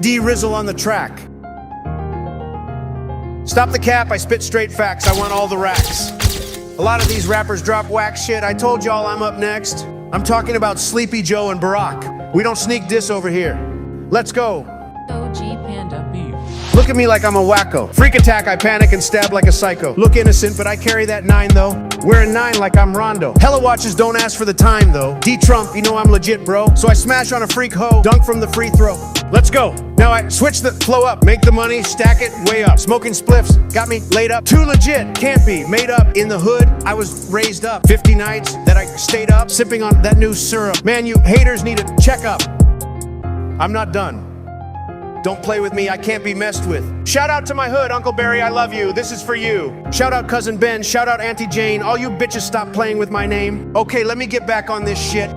D-Rizzle on the track. Stop the cap, I spit straight facts, I want all the racks. A lot of these rappers drop whack shit, I told y'all I'm up next. I'm talking about Sleepy Joe and Barack. We don't sneak diss over here. Let's go. OG Panda Beef. Look at me like I'm a wacko. Freak attack, I panic and stab like a psycho. Look innocent, but I carry that 9 though. Wearing 9 like I'm Rondo. Hella watches don't ask for the time though. D-Trump, you know I'm legit, bro. So I smash on a freak hoe, dunk from the free throw. Let's go. Now I switch the flow up, make the money, stack it way up. Smoking spliffs, got me laid up. Too legit, can't be made up. In the hood, I was raised up. 50 nights that I stayed up, sipping on that new syrup. Man, you haters need a checkup. I'm not done. Don't play with me, I can't be messed with. Shout out to my hood, Uncle Barry, I love you. This is for you. Shout out Cousin Ben, shout out Auntie Jane. All you bitches stop playing with my name. Okay, let me get back on this shit.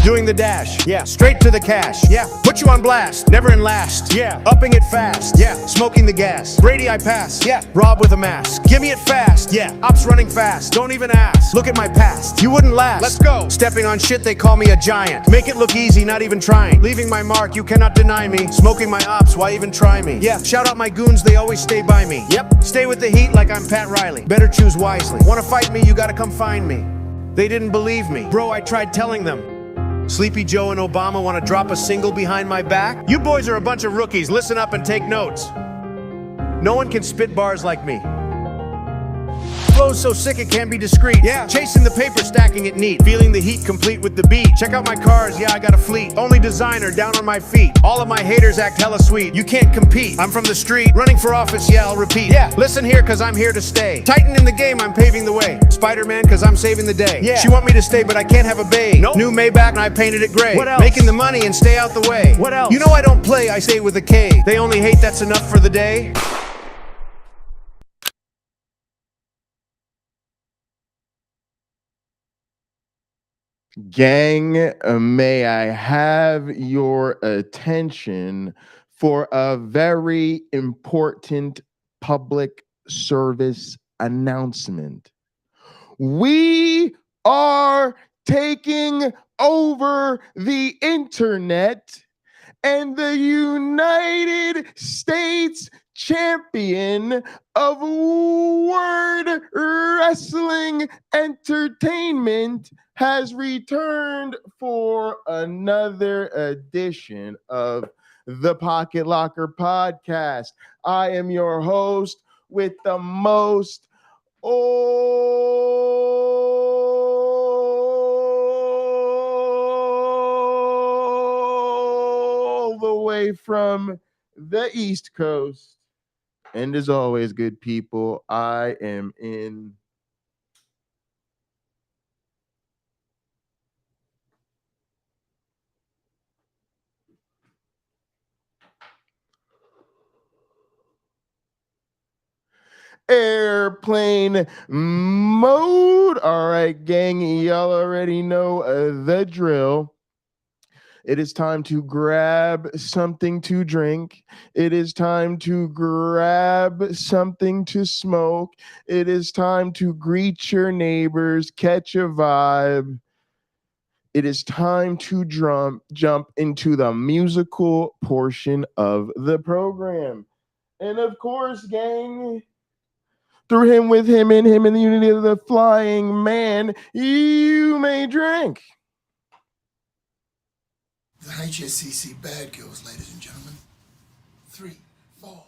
Doing the dash, yeah, straight to the cash, yeah. Put you on blast, never in last, yeah. Upping it fast, yeah. Smoking the gas, Brady I pass, yeah. Rob with a mask, give me it fast, yeah. Ops running fast, don't even ask. Look at my past, you wouldn't last. Let's go. Stepping on shit, they call me a giant. Make it look easy, not even trying. Leaving my mark, you cannot deny me. Smoking my ops, why even try me? Yeah, shout out my goons, they always stay by me. Yep, stay with the heat like I'm Pat Riley. Better choose wisely. Wanna fight me, you gotta come find me. They didn't believe me. Bro, I tried telling them. Sleepy Joe and Obama want to drop a single behind my back? You boys are a bunch of rookies. Listen up and take notes. No one can spit bars like me. Flow's so sick it can't be discreet. Yeah, chasing the paper, stacking it neat. Feeling the heat complete with the beat. Check out my cars, yeah, I got a fleet. Only designer, down on my feet. All of my haters act hella sweet. You can't compete. I'm from the street, running for office, yeah, I'll repeat. Yeah, listen here, cause I'm here to stay. Titan in the game, I'm paving the way. Spider-Man, cause I'm saving the day. Yeah, she want me to stay, but I can't have a bae. Nope. New Maybach, and I painted it gray. What else? Making the money and stay out the way. What else? You know I don't play, I stay with a K. They only hate, that's enough for the day. Gang, may I have your attention for a very important public service announcement. We are taking over the internet, and the United States champion of word wrestling entertainment has returned for another edition of the Pocket Locker podcast. I am your host with the most all the way from the East Coast. And as always, good people, I am in airplane mode. All right, gang, y'all already know the drill. It is time to grab something to drink. It is time to grab something to smoke. It is time to greet your neighbors, catch a vibe. It is time to jump into the musical portion of the program. And of course, gang, through him, with him, in him, in the unity of the flying man, you may drink. The HSCC Bad Girls, ladies and gentlemen. 3, 4.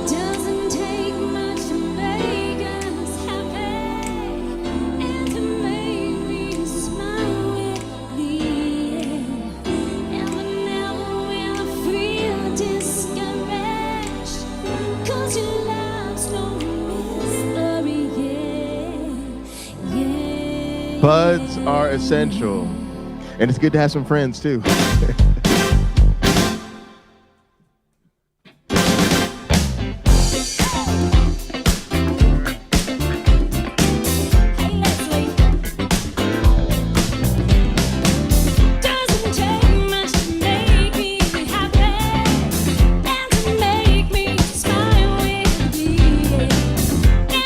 Doesn't take much to make us happy and to make me smile with glee. And whenever we feel discouraged, 'cause your love's no mystery, yeah. Buds are essential. And it's good to have some friends too. Hey Leslie, doesn't take much to make me happy and to make me smile with glee. And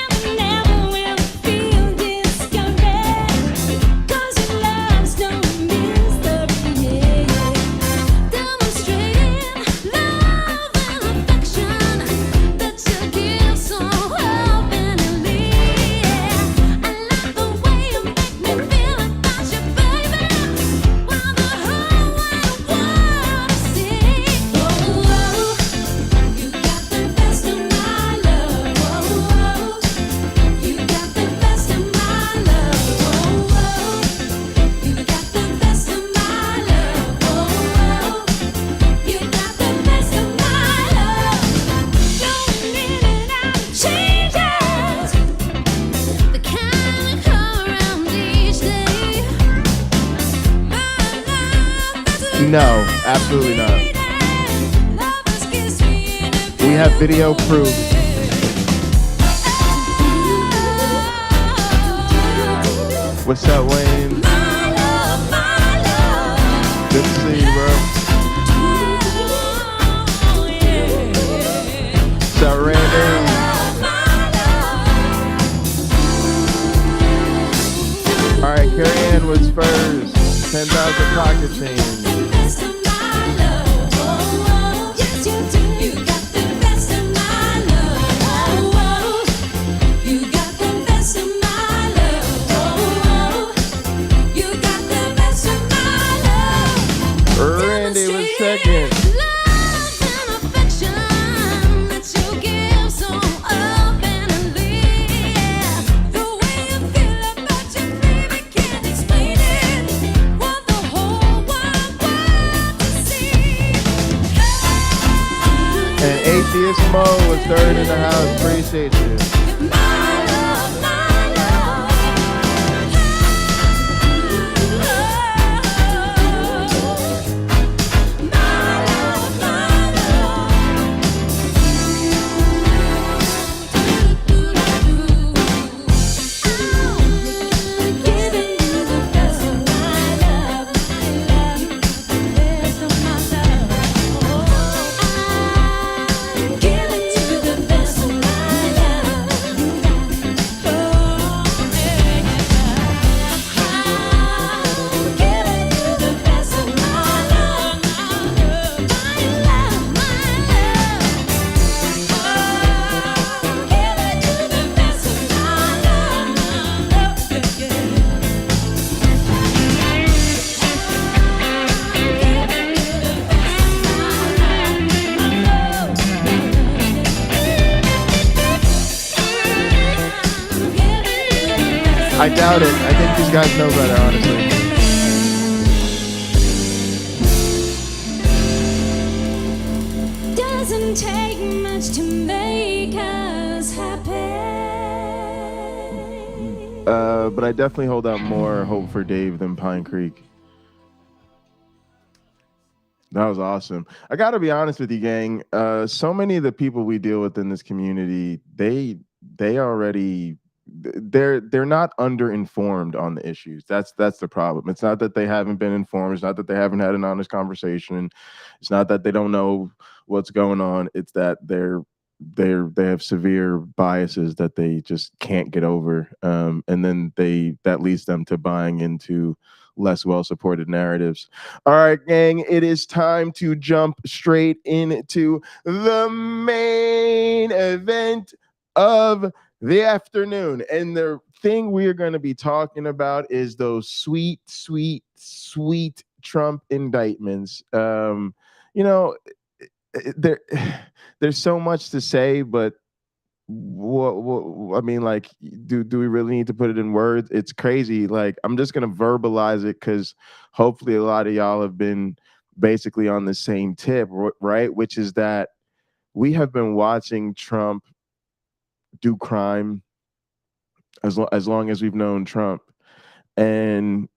No, absolutely not. We have video proof. What's up, Wayne? Good to see you, bro. What's up, Randy? All right, Carrie Ann was first. 10,000 pocket change. Randy was second. And Atheist Mo was third in the house. Appreciate you. I doubt it. I think these guys know better, honestly. Doesn't take much to make us happy. But I definitely hold out more hope for Dave than Pine Creek. That was awesome. I got to be honest with you, gang. So many of the people we deal with in this community, they're not underinformed on the issues. That's the problem. It's not that they haven't been informed. It's not that they haven't had an honest conversation. It's not that they don't know what's going on. It's that they have severe biases that they just can't get over, and then that leads them to buying into less well-supported narratives. All right, gang, it is time to jump straight into the main event of the afternoon. And the thing we're going to be talking about is those sweet, sweet, sweet Trump indictments. You know, there's so much to say, but what I mean, like, do we really need to put it in words? It's crazy. Like, I'm just gonna verbalize it because hopefully a lot of y'all have been basically on the same tip, right? Which is that we have been watching Trump do crime as long as we've known Trump, and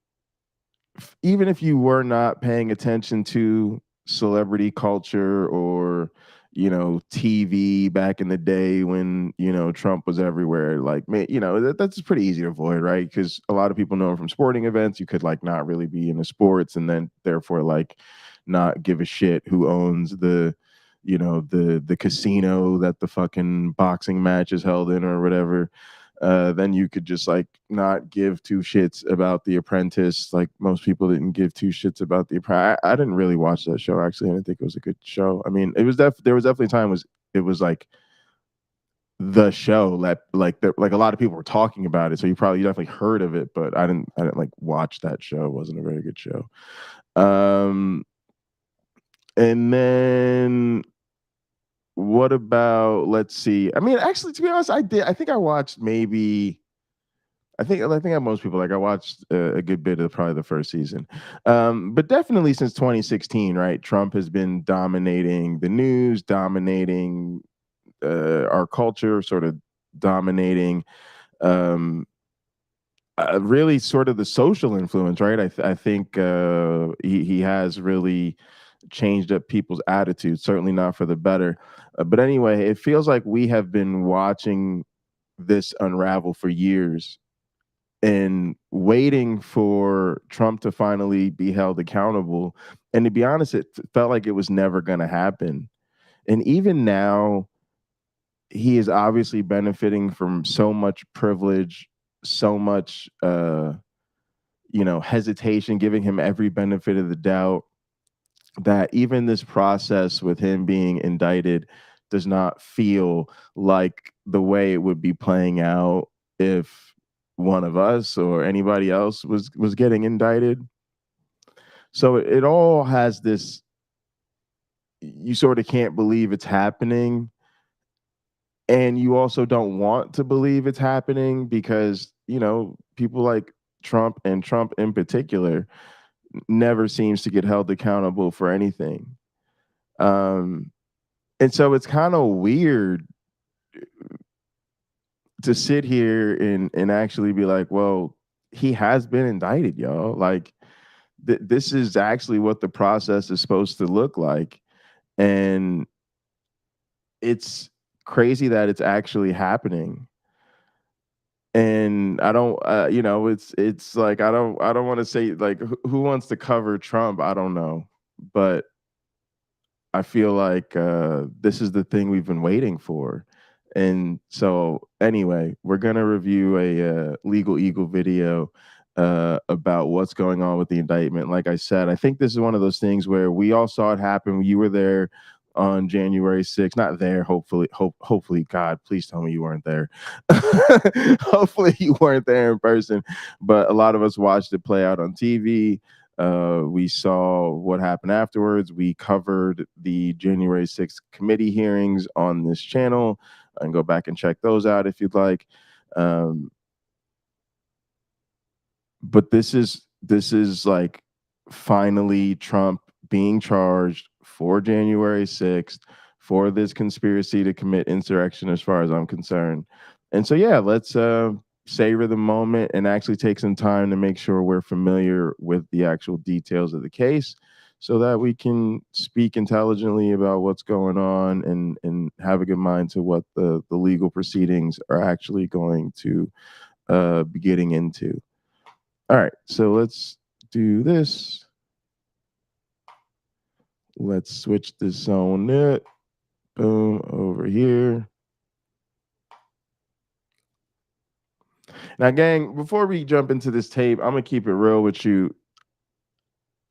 even if you were not paying attention to celebrity culture or TV back in the day when Trump was everywhere, like, that's pretty easy to avoid, right? Because a lot of people know him from sporting events. You could like not really be into sports and then therefore like not give a shit who owns the casino that the fucking boxing match is held in or whatever. Then you could just like not give two shits about The Apprentice. Like most people didn't give two shits about The Apprentice. I didn't really watch that show, actually. I didn't think it was a good show. I mean, it was there was definitely a time it was like the show that like a lot of people were talking about it. So you definitely heard of it, but I didn't like watch that show. It wasn't a very good show. And then what about, let's see. I mean, actually, to be honest, I think I watched maybe. I think most people, like, I watched a good bit of probably the first season, but definitely since 2016, right? Trump has been dominating the news, dominating our culture, sort of dominating really sort of the social influence, right? I think he has really changed up people's attitudes, certainly not for the better. But anyway, it feels like we have been watching this unravel for years and waiting for Trump to finally be held accountable. And to be honest, it felt like it was never going to happen. And even now, he is obviously benefiting from so much privilege, so much, hesitation, giving him every benefit of the doubt, that even this process with him being indicted does not feel like the way it would be playing out if one of us or anybody else was getting indicted. So it all has this, you sort of can't believe it's happening, and you also don't want to believe it's happening because, people like Trump, and Trump in particular, never seems to get held accountable for anything. And so it's kind of weird to sit here and actually be like, well, he has been indicted, y'all. Like, this is actually what the process is supposed to look like. And it's crazy that it's actually happening. And I don't, it's like, I don't want to say, like, who wants to cover Trump? I don't know. But I feel like this is the thing we've been waiting for. And so anyway, we're going to review a Legal Eagle video about what's going on with the indictment. Like I said, I think this is one of those things where we all saw it happen. You were there on January 6th. Not there, hopefully, God, please tell me you weren't there. Hopefully you weren't there in person. But a lot of us watched it play out on TV. We saw what happened afterwards. We covered the January 6th committee hearings on this channel, and go back and check those out if you'd like. But this is like finally Trump being charged for January 6th for this conspiracy to commit insurrection, as far as I'm concerned. And so, yeah, let's savor the moment and actually take some time to make sure we're familiar with the actual details of the case so that we can speak intelligently about what's going on and have a good mind to what the legal proceedings are actually going to be getting into. All right, so let's do this. Let's switch this on it. Boom, over here. Now, gang, before we jump into this tape, I'm going to keep it real with you.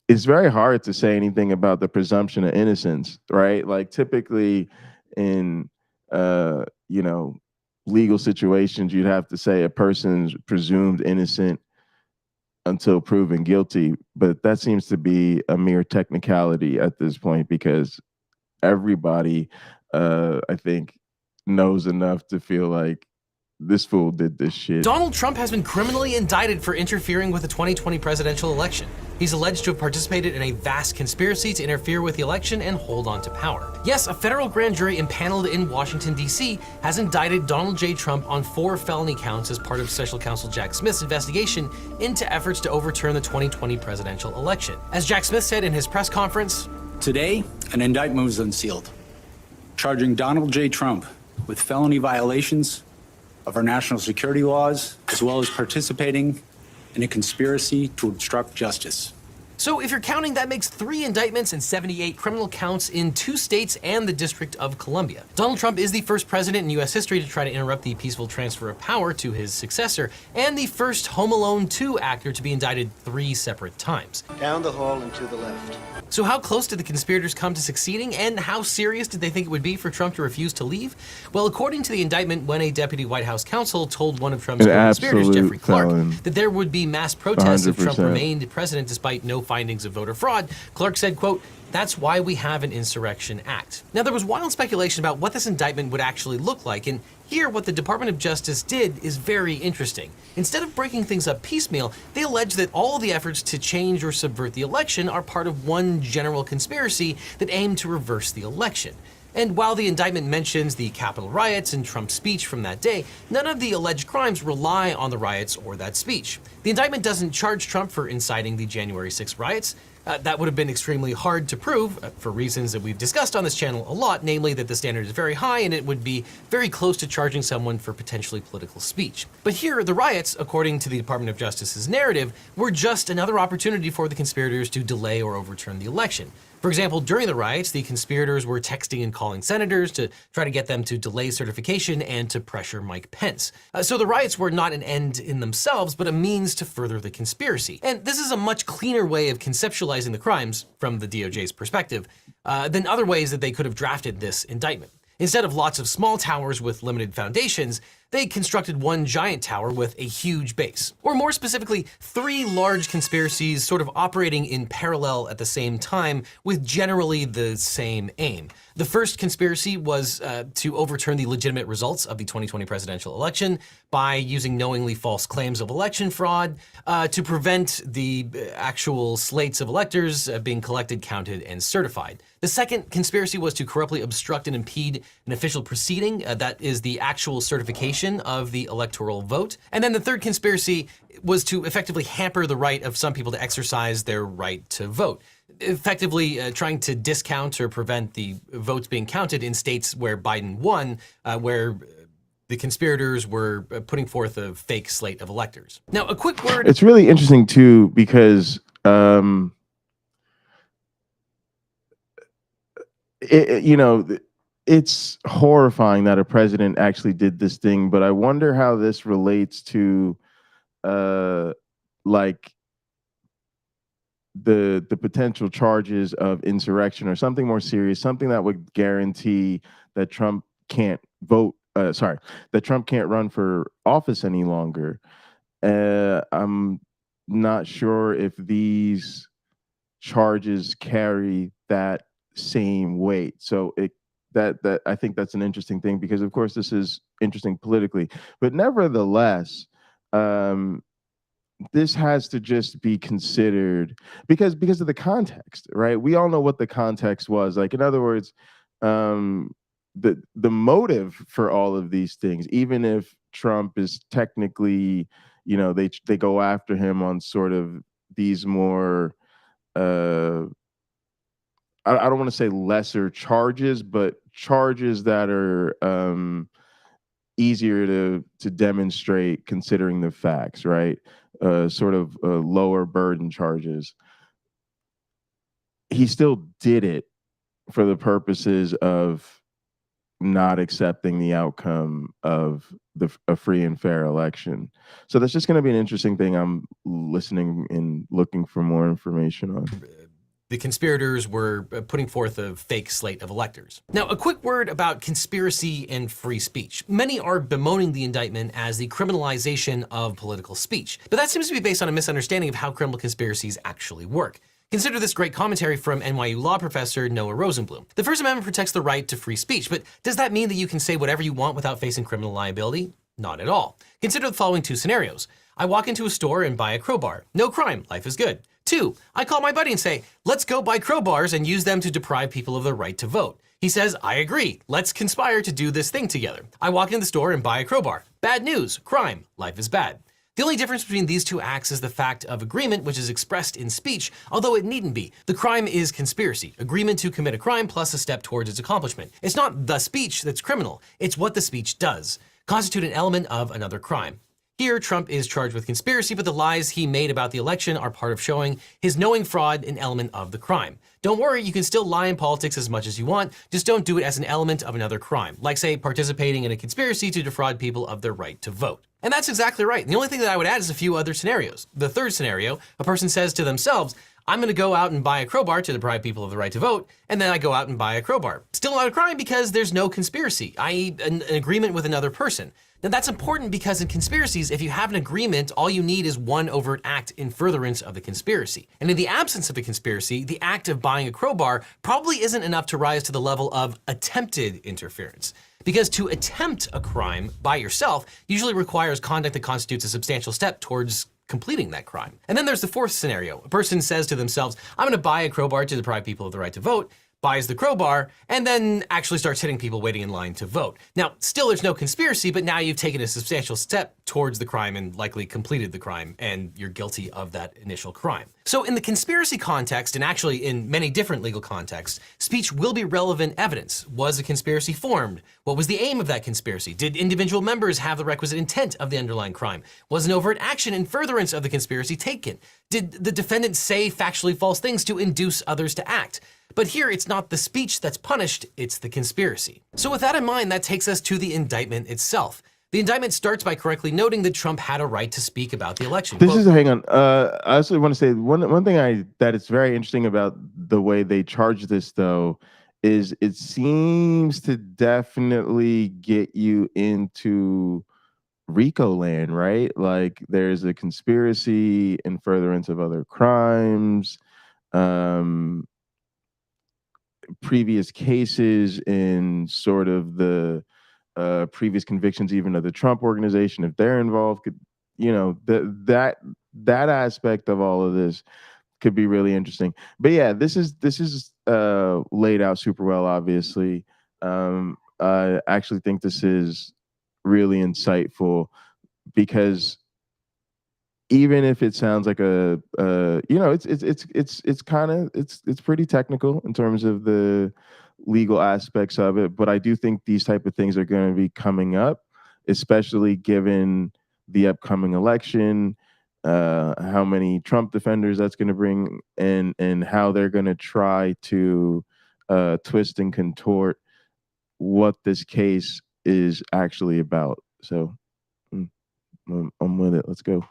It's very hard to say anything about the presumption of innocence, right? Like, typically in, legal situations, you'd have to say a person's presumed innocent until proven guilty. But that seems to be a mere technicality at this point, because everybody, I think, knows enough to feel like this fool did this shit. Donald Trump has been criminally indicted for interfering with the 2020 presidential election. He's alleged to have participated in a vast conspiracy to interfere with the election and hold on to power. Yes, a federal grand jury impaneled in Washington, D.C. has indicted Donald J. Trump on 4 felony counts as part of Special Counsel Jack Smith's investigation into efforts to overturn the 2020 presidential election. As Jack Smith said in his press conference, "Today, an indictment was unsealed, charging Donald J. Trump with felony violations of our national security laws, as well as participating in a conspiracy to obstruct justice." So if you're counting, that makes 3 indictments and 78 criminal counts in 2 states and the District of Columbia. Donald Trump is the first president in U.S. history to try to interrupt the peaceful transfer of power to his successor, and the first Home Alone 2 actor to be indicted 3 separate times. Down the hall and to the left. So how close did the conspirators come to succeeding, and how serious did they think it would be for Trump to refuse to leave? Well, according to the indictment, when a deputy White House counsel told one of Trump's conspirators, Jeffrey Clark, that there would be mass protests if Trump remained president despite no findings of voter fraud, Clark said, quote, "That's why we have an Insurrection Act." Now, there was wild speculation about what this indictment would actually look like, and here what the Department of Justice did is very interesting. Instead of breaking things up piecemeal, they allege that all the efforts to change or subvert the election are part of one general conspiracy that aimed to reverse the election. And while the indictment mentions the Capitol riots and Trump's speech from that day, none of the alleged crimes rely on the riots or that speech. The indictment doesn't charge Trump for inciting the January 6th riots. That would have been extremely hard to prove for reasons that we've discussed on this channel a lot, namely that the standard is very high and it would be very close to charging someone for potentially political speech. But here, the riots, according to the Department of Justice's narrative, were just another opportunity for the conspirators to delay or overturn the election. For example, during the riots, the conspirators were texting and calling senators to try to get them to delay certification and to pressure Mike Pence. So the riots were not an end in themselves, but a means to further the conspiracy. And this is a much cleaner way of conceptualizing the crimes, from the DOJ's perspective, than other ways that they could have drafted this indictment. Instead of lots of small towers with limited foundations, they constructed one giant tower with a huge base. Or more specifically, 3 large conspiracies sort of operating in parallel at the same time with generally the same aim. The first conspiracy was to overturn the legitimate results of the 2020 presidential election by using knowingly false claims of election fraud to prevent the actual slates of electors being collected, counted, and certified. The second conspiracy was to corruptly obstruct and impede an official proceeding, that is the actual certification of the electoral vote. And then the third conspiracy was to effectively hamper the right of some people to exercise their right to vote, effectively trying to discount or prevent the votes being counted in states where Biden won, where the conspirators were putting forth a fake slate of electors. Now, a quick word. It's really interesting too, because it's horrifying that a president actually did this thing, but I wonder how this relates to like the potential charges of insurrection or something more serious, something that would guarantee that Trump can't vote, that Trump can't run for office any longer. I'm not sure if these charges carry that same weight. So that I think that's an interesting thing, because of course this is interesting politically, but nevertheless, this has to just be considered because of the context, right? We all know what the context was. Like, in other words, the motive for all of these things, even if Trump is technically, they go after him on sort of these more I don't want to say lesser charges, but charges that are easier to demonstrate considering the facts, right? Sort of lower burden charges. He still did it for the purposes of not accepting the outcome of a free and fair election. So that's just going to be an interesting thing. I'm listening and looking for more information on. The conspirators were putting forth a fake slate of electors. Now, a quick word about conspiracy and free speech. Many are bemoaning the indictment as the criminalization of political speech, but that seems to be based on a misunderstanding of how criminal conspiracies actually work. Consider this great commentary from NYU law professor Noah Rosenblum. The First Amendment protects the right to free speech, but does that mean that you can say whatever you want without facing criminal liability? Not at all. Consider the following 2 scenarios. I walk into a store and buy a crowbar. No crime, life is good. 2, I call my buddy and say, let's go buy crowbars and use them to deprive people of their right to vote. He says, I agree. Let's conspire to do this thing together. I walk in the store and buy a crowbar. Bad news, crime, life is bad. The only difference between these 2 acts is the fact of agreement, which is expressed in speech, although it needn't be. The crime is conspiracy, agreement to commit a crime plus a step towards its accomplishment. It's not the speech that's criminal, it's what the speech does, constitute an element of another crime. Here, Trump is charged with conspiracy, but the lies he made about the election are part of showing his knowing fraud an element of the crime. Don't worry, you can still lie in politics as much as you want, just don't do it as an element of another crime, like, say, participating in a conspiracy to defraud people of their right to vote. And that's exactly right. The only thing that I would add is a few other scenarios. The third scenario, a person says to themselves, I'm going to go out and buy a crowbar to deprive people of the right to vote, and then I go out and buy a crowbar. Still not a crime because there's no conspiracy, i.e. an agreement with another person. Now that's important because in conspiracies, if you have an agreement, all you need is one overt act in furtherance of the conspiracy. And in the absence of a conspiracy, the act of buying a crowbar probably isn't enough to rise to the level of attempted interference. Because to attempt a crime by yourself usually requires conduct that constitutes a substantial step towards completing that crime. And then there's the fourth scenario. A person says to themselves, I'm going to buy a crowbar to deprive people of the right to vote, buys the crowbar, and then actually starts hitting people waiting in line to vote. Now, still there's no conspiracy, but now you've taken a substantial step towards the crime and likely completed the crime, and you're guilty of that initial crime. So in the conspiracy context, and actually in many different legal contexts, speech will be relevant evidence. Was a conspiracy formed? What was the aim of that conspiracy? Did individual members have the requisite intent of the underlying crime? Was an overt action in furtherance of the conspiracy taken? Did the defendant say factually false things to induce others to act? But here, it's not the speech that's punished, it's the conspiracy. So with that in mind, that takes us to the indictment itself. The indictment starts by correctly noting that Trump had a right to speak about the election. Hang on. I also want to say one thing that is very interesting about the way they charge this, though, is it seems to definitely get you into RICO land, right? Like there's a conspiracy in furtherance of other crimes. Previous cases in sort of the previous convictions, even of the Trump organization, if they're involved, could, you know, that aspect of all of this could be really interesting. But yeah, this is laid out super well. Obviously, I actually think this is really insightful because even if it sounds like a you know, it's kind of it's pretty technical in terms of the legal aspects of it, but I do think these type of things are going to be coming up, especially given the upcoming election, how many Trump defenders that's going to bring, and how they're going to try to twist and contort what this case is actually about. So I'm with it. Let's go.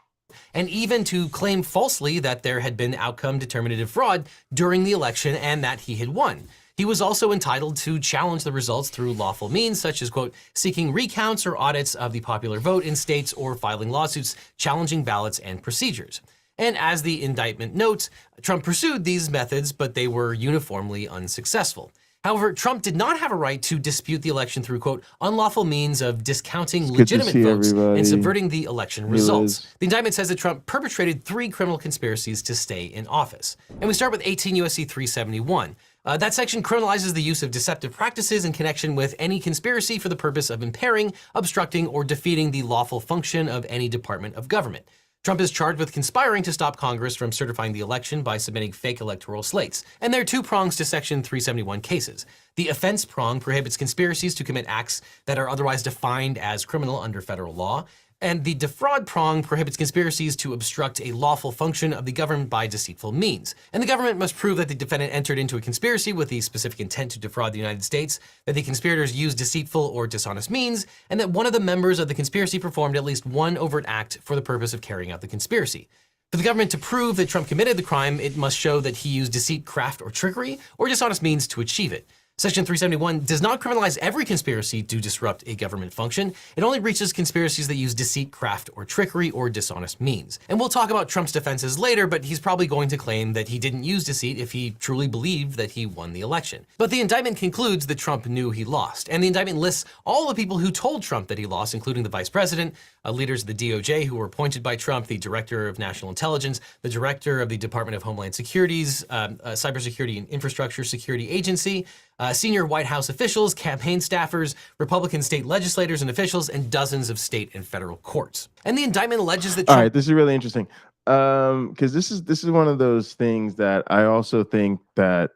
And even to claim falsely that there had been outcome determinative fraud during the election and that he had won. He was also entitled to challenge the results through lawful means, such as, quote, seeking recounts or audits of the popular vote in states or filing lawsuits challenging ballots and procedures. And as the indictment notes, Trump pursued these methods, but they were uniformly unsuccessful. However, Trump did not have a right to dispute the election through, quote, unlawful means of discounting legitimate votes and subverting the election results. The indictment says that Trump perpetrated 3 criminal conspiracies to stay in office. And we start with 18 U.S.C. 371. That section criminalizes the use of deceptive practices in connection with any conspiracy for the purpose of impairing, obstructing, or defeating the lawful function of any department of government. Trump is charged with conspiring to stop Congress from certifying the election by submitting fake electoral slates. And there are 2 prongs to Section 371 cases. The offense prong prohibits conspiracies to commit acts that are otherwise defined as criminal under federal law. And the defraud prong prohibits conspiracies to obstruct a lawful function of the government by deceitful means. And the government must prove that the defendant entered into a conspiracy with the specific intent to defraud the United States, that the conspirators used deceitful or dishonest means, and that one of the members of the conspiracy performed at least one overt act for the purpose of carrying out the conspiracy. For the government to prove that Trump committed the crime, it must show that he used deceit, craft, or trickery, or dishonest means to achieve it. Section 371 does not criminalize every conspiracy to disrupt a government function. It only reaches conspiracies that use deceit, craft, or trickery, or dishonest means. And we'll talk about Trump's defenses later, but he's probably going to claim that he didn't use deceit if he truly believed that he won the election. But the indictment concludes that Trump knew he lost, and the indictment lists all the people who told Trump that he lost, including the vice president, leaders of the DOJ who were appointed by Trump, the director of national intelligence, the director of the Department of Homeland Security's Cybersecurity and Infrastructure Security Agency, senior White House officials, campaign staffers, Republican state legislators and officials, and dozens of state and federal courts. And the indictment alleges that Trump— All right, this is really interesting. Because this is one of those things that I also think that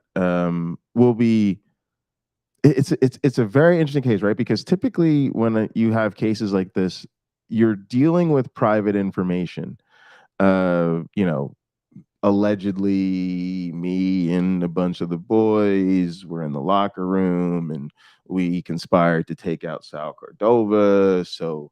will be— it's a very interesting case, right? Because typically when you have cases like this, you're dealing with private information. You know, allegedly me and a bunch of the boys were in the locker room and we conspired to take out Sal Cordova. So,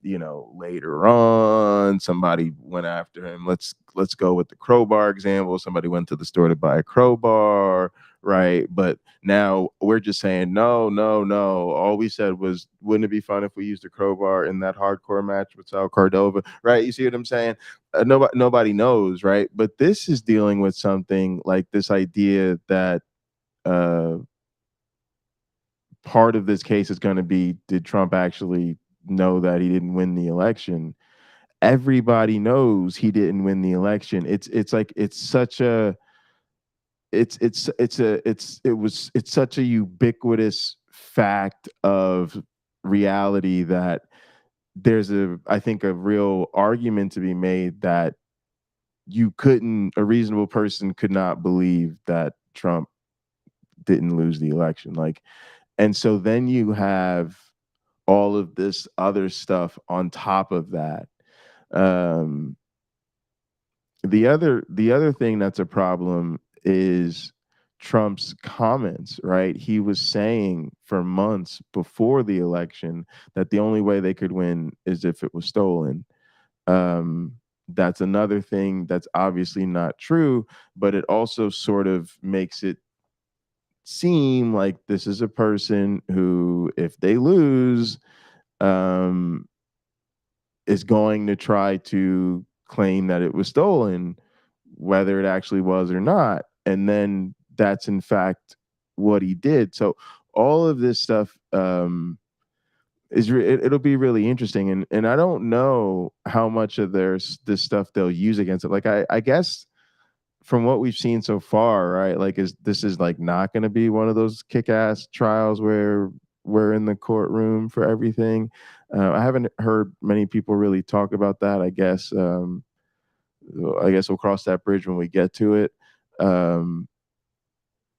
you know, later on, somebody went after him. Let's go with the crowbar example. Somebody went to the store to buy a crowbar, right? But now we're just saying, no. All we said was, wouldn't it be fun if we used a crowbar in that hardcore match with Sal Cordova, right? You see what I'm saying? Nobody knows, right? But this is dealing with something like this idea that part of this case is going to be, did Trump actually know that he didn't win the election? Everybody knows he didn't win the election. It's like, it's such a it's such a ubiquitous fact of reality that there's I think a real argument to be made that a reasonable person could not believe that Trump didn't lose the election. Like, and so then you have all of this other stuff on top of that. The other thing that's a problem is Trump's comments, right? He was saying for months before the election that the only way they could win is if it was stolen. That's another thing that's obviously not true, but it also sort of makes it seem like this is a person who, if they lose, is going to try to claim that it was stolen, whether it actually was or not. And then that's in fact what he did. So all of this stuff it'll be really interesting. And I don't know how much of this stuff they'll use against it. Like I guess from what we've seen so far, right? Like this is like not going to be one of those kick-ass trials where we're in the courtroom for everything. I haven't heard many people really talk about that. I guess we'll cross that bridge when we get to it.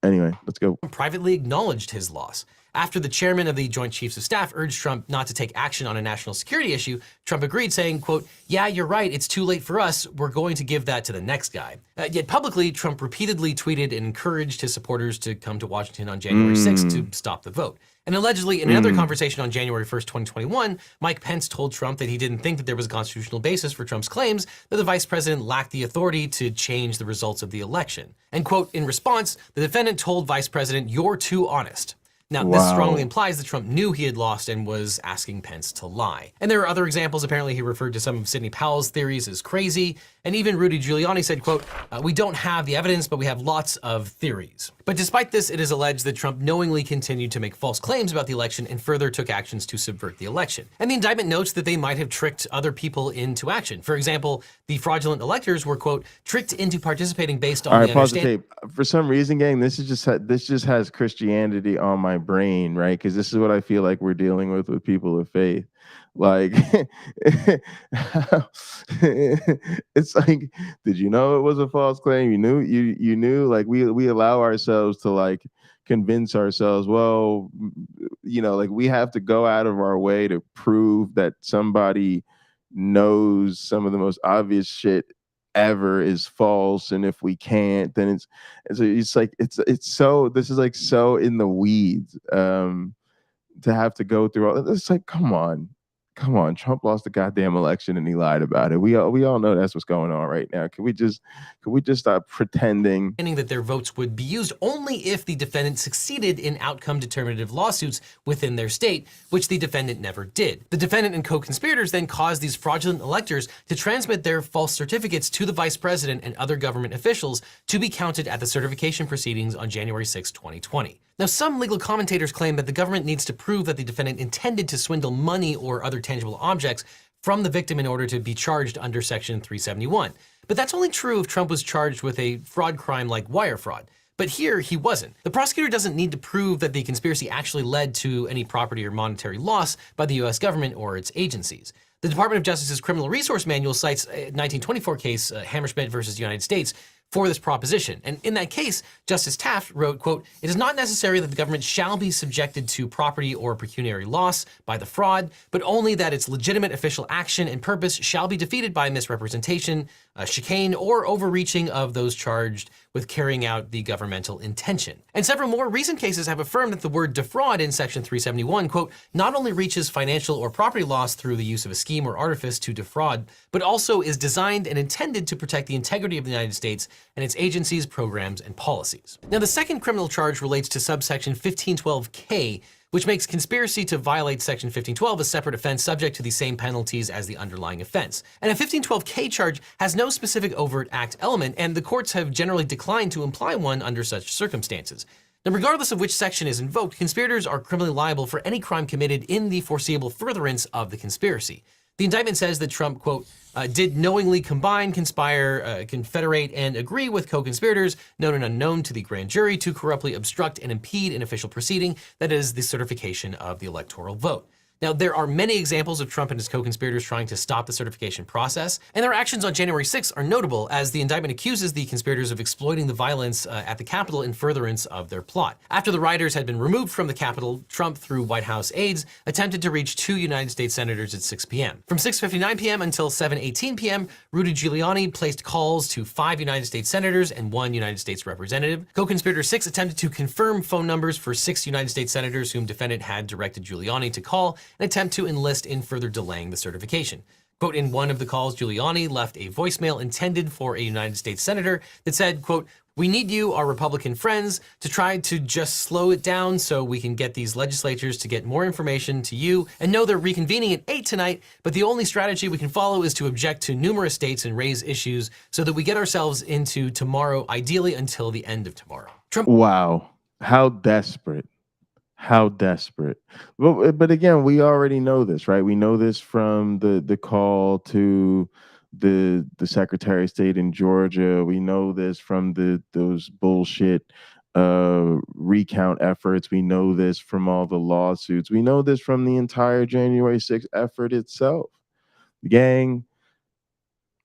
Anyway, let's go. Privately acknowledged his loss. After the chairman of the Joint Chiefs of Staff urged Trump not to take action on a national security issue, Trump agreed, saying, quote, "Yeah, you're right, it's too late for us. We're going to give that to the next guy." Yet publicly, Trump repeatedly tweeted and encouraged his supporters to come to Washington on January 6th to stop the vote. And allegedly, in another conversation on January 1st, 2021, Mike Pence told Trump that he didn't think that there was a constitutional basis for Trump's claims that the vice president lacked the authority to change the results of the election. And quote, in response, the defendant told Vice President, "You're too honest." Now, this strongly implies that Trump knew he had lost and was asking Pence to lie. And there are other examples. Apparently, he referred to some of Sidney Powell's theories as crazy. And even Rudy Giuliani said, quote, "We don't have the evidence, but we have lots of theories." But despite this, it is alleged that Trump knowingly continued to make false claims about the election and further took actions to subvert the election. And the indictment notes that they might have tricked other people into action. For example, the fraudulent electors were, quote, "tricked into participating based on the understanding." Pause the tape. For some reason, gang, this just has Christianity on my brain, right? Because this is what I feel like we're dealing with people of faith. Like, it's like, did you know it was a false claim? You knew. Like we allow ourselves to like convince ourselves, well, like we have to go out of our way to prove that somebody knows some of the most obvious shit ever is false, and if we can't, then it's like it's so this is like so in the weeds to have to go through all. It's like, come on, Trump lost the goddamn election and he lied about it. We all know that's what's going on right now. Could we just stop pretending that their votes would be used only if the defendant succeeded in outcome determinative lawsuits within their state, which the defendant never did. The defendant and co-conspirators then caused these fraudulent electors to transmit their false certificates to the vice president and other government officials to be counted at the certification proceedings on January 6, 2020. Now, some legal commentators claim that the government needs to prove that the defendant intended to swindle money or other tangible objects from the victim in order to be charged under Section 371. But that's only true if Trump was charged with a fraud crime like wire fraud. But here, he wasn't. The prosecutor doesn't need to prove that the conspiracy actually led to any property or monetary loss by the US government or its agencies. The Department of Justice's Criminal Resource Manual cites a 1924 case, Hammerschmidt versus United States, for this proposition. And in that case, Justice Taft wrote, quote, "It is not necessary that the government shall be subjected to property or pecuniary loss by the fraud, but only that its legitimate official action and purpose shall be defeated by misrepresentation, chicane, or overreaching of those charged with carrying out the governmental intention." And several more recent cases have affirmed that the word defraud in Section 371, quote, "not only reaches financial or property loss through the use of a scheme or artifice to defraud, but also is designed and intended to protect the integrity of the United States and its agencies, programs, and policies." Now, the second criminal charge relates to subsection 1512K, which makes conspiracy to violate Section 1512 a separate offense subject to the same penalties as the underlying offense. And a 1512K charge has no specific overt act element, and the courts have generally declined to imply one under such circumstances. Now, regardless of which section is invoked, conspirators are criminally liable for any crime committed in the foreseeable furtherance of the conspiracy. The indictment says that Trump, quote, did knowingly combine, conspire, confederate, and agree with co-conspirators, known and unknown to the grand jury, to corruptly obstruct and impede an official proceeding, that is, the certification of the electoral vote. Now, there are many examples of Trump and his co-conspirators trying to stop the certification process, and their actions on January 6th are notable, as the indictment accuses the conspirators of exploiting the violence at the Capitol in furtherance of their plot. After the rioters had been removed from the Capitol, Trump, through White House aides, attempted to reach 2 United States senators at 6 p.m. From 6:59 p.m. until 7:18 p.m., Rudy Giuliani placed calls to 5 United States senators and 1 United States representative. Co-conspirator 6 attempted to confirm phone numbers for 6 United States senators whom defendant had directed Giuliani to call, an attempt to enlist in further delaying the certification. Quote, in one of the calls, Giuliani left a voicemail intended for a United States senator that said, quote, we need you, our Republican friends, to try to just slow it down so we can get these legislatures to get more information to you and know they're reconvening at 8 tonight, but the only strategy we can follow is to object to numerous states and raise issues so that we get ourselves into tomorrow, ideally until the end of tomorrow. Trump. Wow. How desperate. How desperate. But again, we already know this, right? We know this from the call to the Secretary of State in Georgia. We know this from those bullshit recount efforts. We know this from all the lawsuits. We know this from the entire January 6th effort itself. Gang,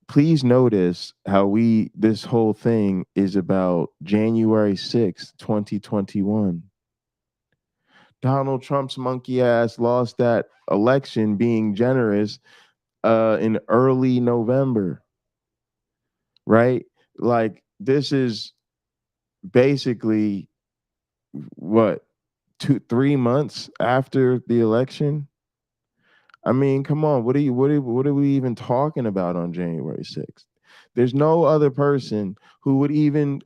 please notice how this whole thing is about January 6th, 2021. Donald Trump's monkey ass lost that election, being generous, in early November, right? Like, this is basically what, 2-3 months after the election. I mean, come on, what are we even talking about on January 6th? There's no other person who would even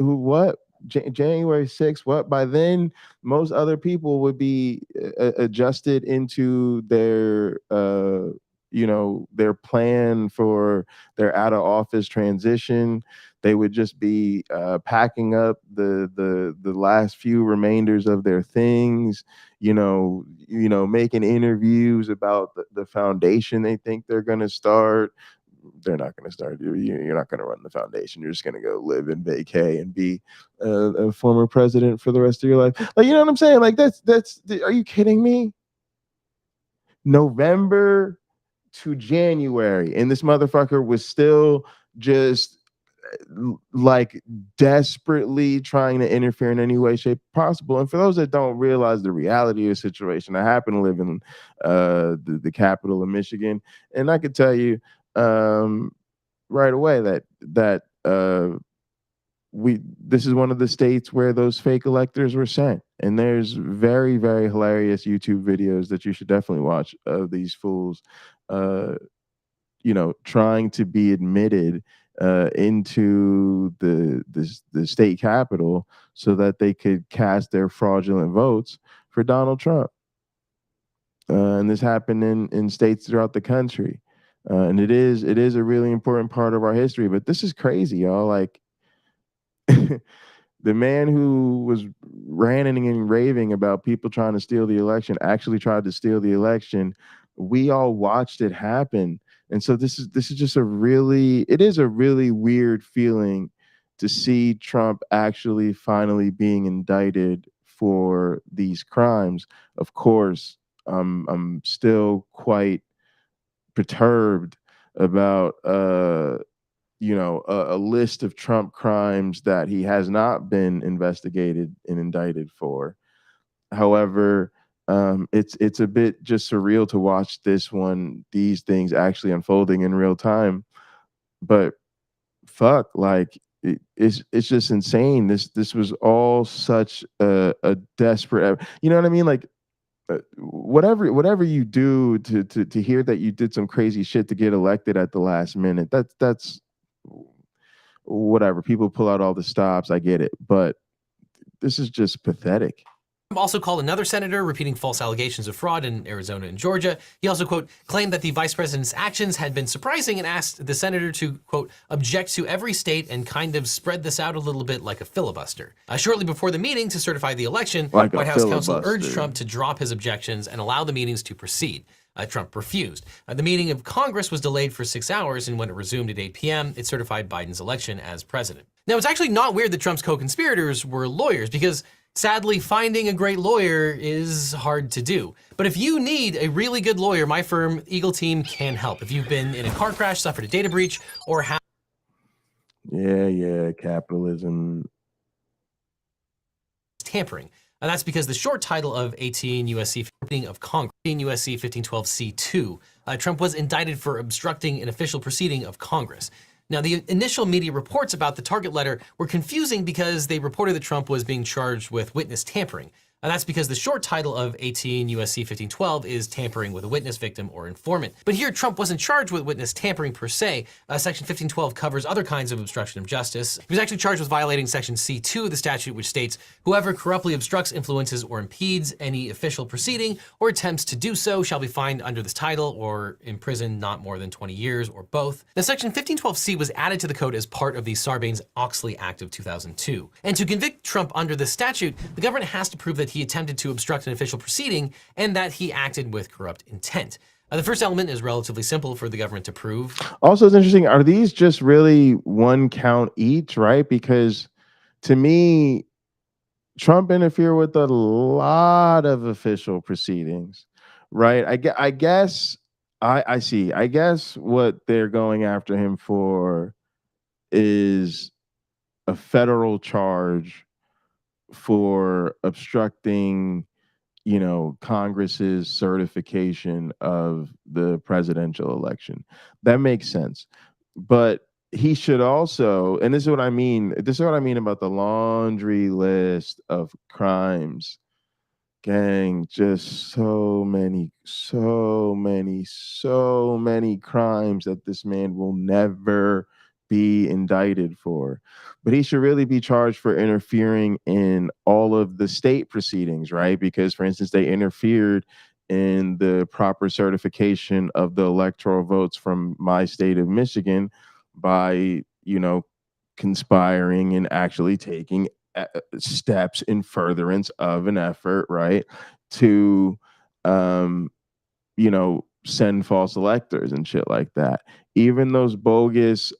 January 6th, what? By then, most other people would be adjusted into their, their plan for their out of office transition. They would just be packing up the last few remainders of their things, making interviews about the foundation they think they're going to start. They're not going to start. You're not going to run the foundation. You're just going to go live in vacay and be a former president for the rest of your life. Like, you know what I'm saying? Like, that's. Are you kidding me? November to January, and this motherfucker was still just like desperately trying to interfere in any way, shape possible. And for those that don't realize the reality of the situation, I happen to live in the capital of Michigan, and I could tell you right away that this is one of the states where those fake electors were sent. And there's very, very hilarious YouTube videos that you should definitely watch of these fools trying to be admitted into the state capitol so that they could cast their fraudulent votes for Donald Trump. And this happened in states throughout the country. And it is a really important part of our history. But this is crazy, y'all. Like, the man who was ranting and raving about people trying to steal the election actually tried to steal the election. We all watched it happen. And so this is just a really weird feeling to see Trump actually finally being indicted for these crimes. Of course, I'm still quite perturbed about a list of Trump crimes that he has not been investigated and indicted for. However, it's a bit just surreal to watch these things actually unfolding in real time. But fuck, like, it's just insane. This was all such a desperate, you know what I mean? Like, whatever you do to hear that you did some crazy shit to get elected at the last minute, that's whatever. People pull out all the stops, I get it, but this is just pathetic. Trump also called another senator repeating false allegations of fraud in Arizona and Georgia. He also, quote, claimed that the vice president's actions had been surprising and asked the senator to, quote, object to every state and kind of spread this out a little bit like a filibuster. Shortly before the meeting to certify the election, White House counsel urged Trump to drop his objections and allow the meetings to proceed. Trump refused. The meeting of Congress was delayed for 6 hours, and when it resumed at 8 p.m., it certified Biden's election as president. Now, it's actually not weird that Trump's co-conspirators were lawyers, because sadly, finding a great lawyer is hard to do. But if you need a really good lawyer, my firm, Eagle Team, can help. If you've been in a car crash, suffered a data breach, or have capitalism. Tampering. And that's because the short title of 18 U.S.C. of Congress, 18 U.S.C. 1512 C2, Trump was indicted for obstructing an official proceeding of Congress. Now, the initial media reports about the target letter were confusing because they reported that Trump was being charged with witness tampering. And that's because the short title of 18 U.S.C. 1512 is tampering with a witness, victim, or informant. But here, Trump wasn't charged with witness tampering per se. Section 1512 covers other kinds of obstruction of justice. He was actually charged with violating Section C2 of the statute, which states, whoever corruptly obstructs, influences, or impedes any official proceeding or attempts to do so shall be fined under this title or imprisoned not more than 20 years or both. Now, Section 1512C was added to the code as part of the Sarbanes-Oxley Act of 2002. And to convict Trump under this statute, the government has to prove that he attempted to obstruct an official proceeding and that he acted with corrupt intent. The first element is relatively simple for the government to prove. Also, it's interesting. Are these just really one count each, right? Because to me, Trump interfered with a lot of official proceedings, right? I guess I see. I guess what they're going after him for is a federal charge for obstructing, Congress's certification of the presidential election. That makes sense. But he should also, and this is what I mean about the laundry list of crimes. Gang, just so many crimes that this man will never be indicted for. But he should really be charged for interfering in all of the state proceedings, right? Because, for instance, they interfered in the proper certification of the electoral votes from my state of Michigan by, conspiring and actually taking steps in furtherance of an effort, right, to, send false electors and shit like that. Even those bogus,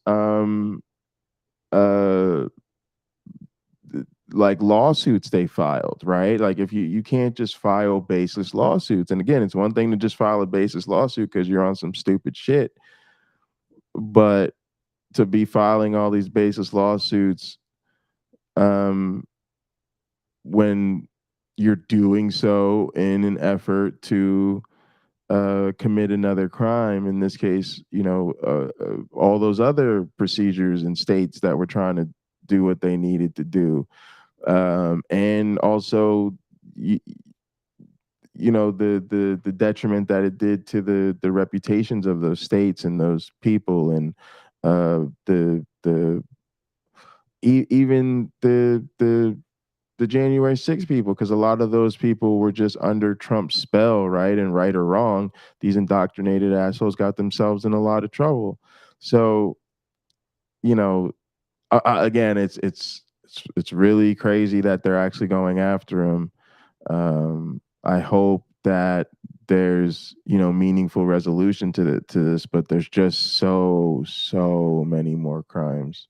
like lawsuits they filed, right? Like if you can't just file baseless lawsuits. And again, it's one thing to just file a baseless lawsuit because you're on some stupid shit, but to be filing all these baseless lawsuits when you're doing so in an effort to commit another crime, in this case, all those other procedures in states that were trying to do what they needed to do. And also, the detriment that it did to the reputations of those states and those people, and even the January 6th people, because a lot of those people were just under Trump's spell, right? And right or wrong, these indoctrinated assholes got themselves in a lot of trouble. So, again, it's really crazy that they're actually going after him. I hope that there's meaningful resolution to this, but there's just so many more crimes.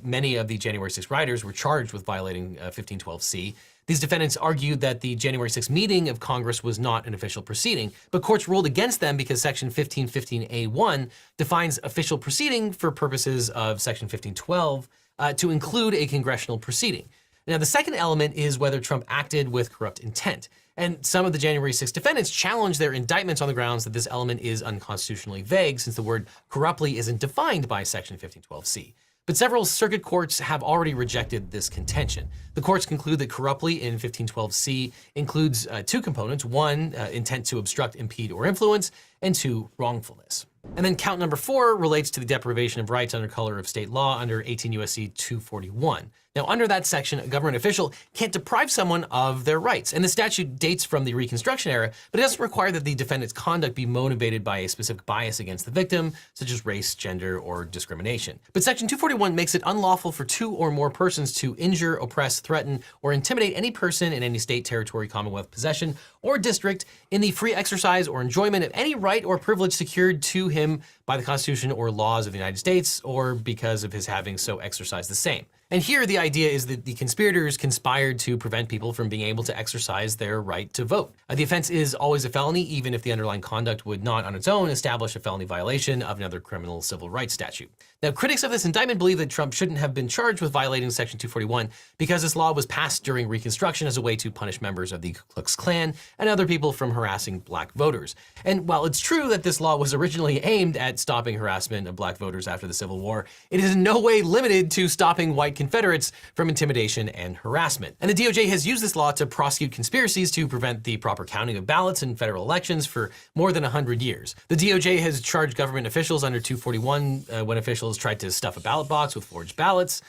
Many of the January 6 rioters were charged with violating 1512C. These defendants argued that the January 6 meeting of Congress was not an official proceeding, but courts ruled against them because Section 1515A1 defines official proceeding for purposes of Section 1512 to include a congressional proceeding. Now, the second element is whether Trump acted with corrupt intent. And some of the January 6 defendants challenged their indictments on the grounds that this element is unconstitutionally vague, since the word corruptly isn't defined by Section 1512C. But several circuit courts have already rejected this contention. The courts conclude that corruptly in 1512C includes two components. One, intent to obstruct, impede, or influence, and 2, wrongfulness. And then count number 4 relates to the deprivation of rights under color of state law under 18 U.S.C. 241. Now, under that section, a government official can't deprive someone of their rights. And the statute dates from the Reconstruction era, but it doesn't require that the defendant's conduct be motivated by a specific bias against the victim, such as race, gender, or discrimination. But Section 241 makes it unlawful for 2 or more persons to injure, oppress, threaten, or intimidate any person in any state, territory, commonwealth, possession, or district in the free exercise or enjoyment of any right or privilege secured to him by the Constitution or laws of the United States, or because of his having so exercised the same. And here the idea is that the conspirators conspired to prevent people from being able to exercise their right to vote. The offense is always a felony, even if the underlying conduct would not on its own establish a felony violation of another criminal civil rights statute. Now, critics of this indictment believe that Trump shouldn't have been charged with violating Section 241 because this law was passed during Reconstruction as a way to punish members of the Ku Klux Klan and other people from harassing black voters. And while it's true that this law was originally aimed at stopping harassment of black voters after the Civil War, it is in no way limited to stopping white Confederates from intimidation and harassment. And the DOJ has used this law to prosecute conspiracies to prevent the proper counting of ballots in federal elections for more than 100 years. The DOJ has charged government officials under 241 when officials tried to stuff a ballot box with forged ballots,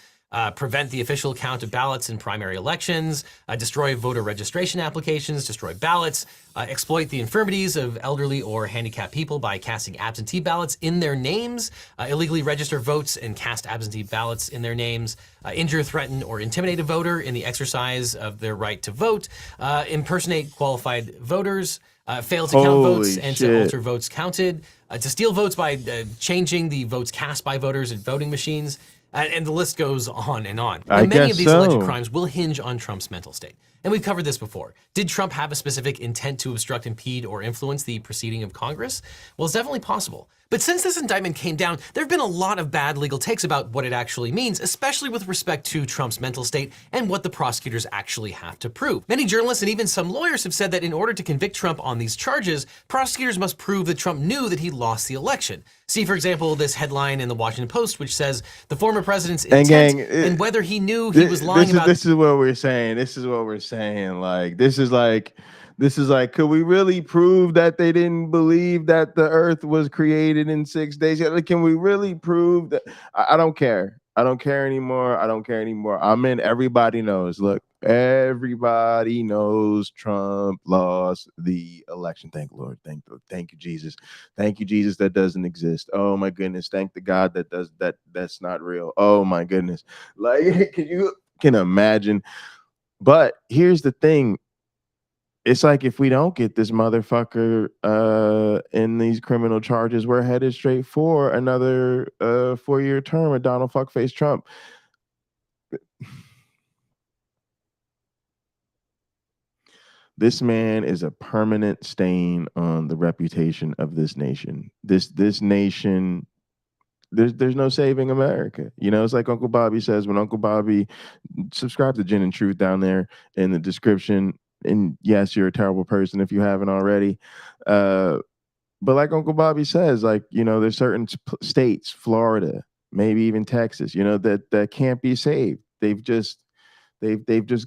prevent the official count of ballots in primary elections, destroy voter registration applications, destroy ballots, exploit the infirmities of elderly or handicapped people by casting absentee ballots in their names, illegally register votes and cast absentee ballots in their names, injure, threaten, or intimidate a voter in the exercise of their right to vote, impersonate qualified voters, fail to count votes and to alter votes counted, to steal votes by changing the votes cast by voters in voting machines, and the list goes on and on. And many of these alleged crimes will hinge on Trump's mental state. And we've covered this before. Did Trump have a specific intent to obstruct, impede, or influence the proceeding of Congress? Well, it's definitely possible. But since this indictment came down, there have been a lot of bad legal takes about what it actually means, especially with respect to Trump's mental state and what the prosecutors actually have to prove. Many journalists and even some lawyers have said that in order to convict Trump on these charges, prosecutors must prove that Trump knew that he lost the election. See, for example, this headline in the Washington Post, which says the former president's intent and whether he knew he was lying about. This is what we're saying. This is like, could we really prove that they didn't believe that the earth was created in 6 days? Like, can we really prove that? I don't care. I don't care anymore. I'm in. Everybody knows. Look, everybody knows Trump lost the election. Thank Lord. Thank you, Jesus. Thank you, Jesus. That doesn't exist. Oh my goodness. Thank the God that does that. That's not real. Oh my goodness. Like, can imagine. But here's the thing. It's like, if we don't get this motherfucker in these criminal charges, we're headed straight for another 4-year term of Donald fuckface Trump. This man is a permanent stain on the reputation of this nation. This nation, there's no saving America. You know, it's like Uncle Bobby says, when Uncle Bobby, subscribe to Gin and Truth down there in the description. And yes, you're a terrible person if you haven't already. But like Uncle Bobby says, like, you know, there's certain states, Florida, maybe even Texas, you know, that can't be saved. They've just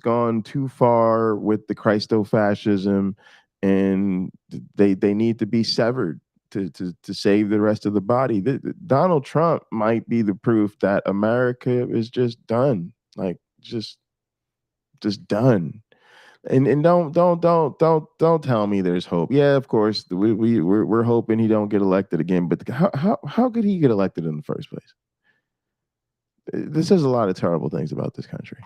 gone too far with the Christo-fascism, and they need to be severed to save the rest of the body. Donald Trump might be the proof that America is just done, like just done. And don't tell me there's hope. Yeah, of course we're hoping he don't get elected again. But how could he get elected in the first place? This says a lot of terrible things about this country.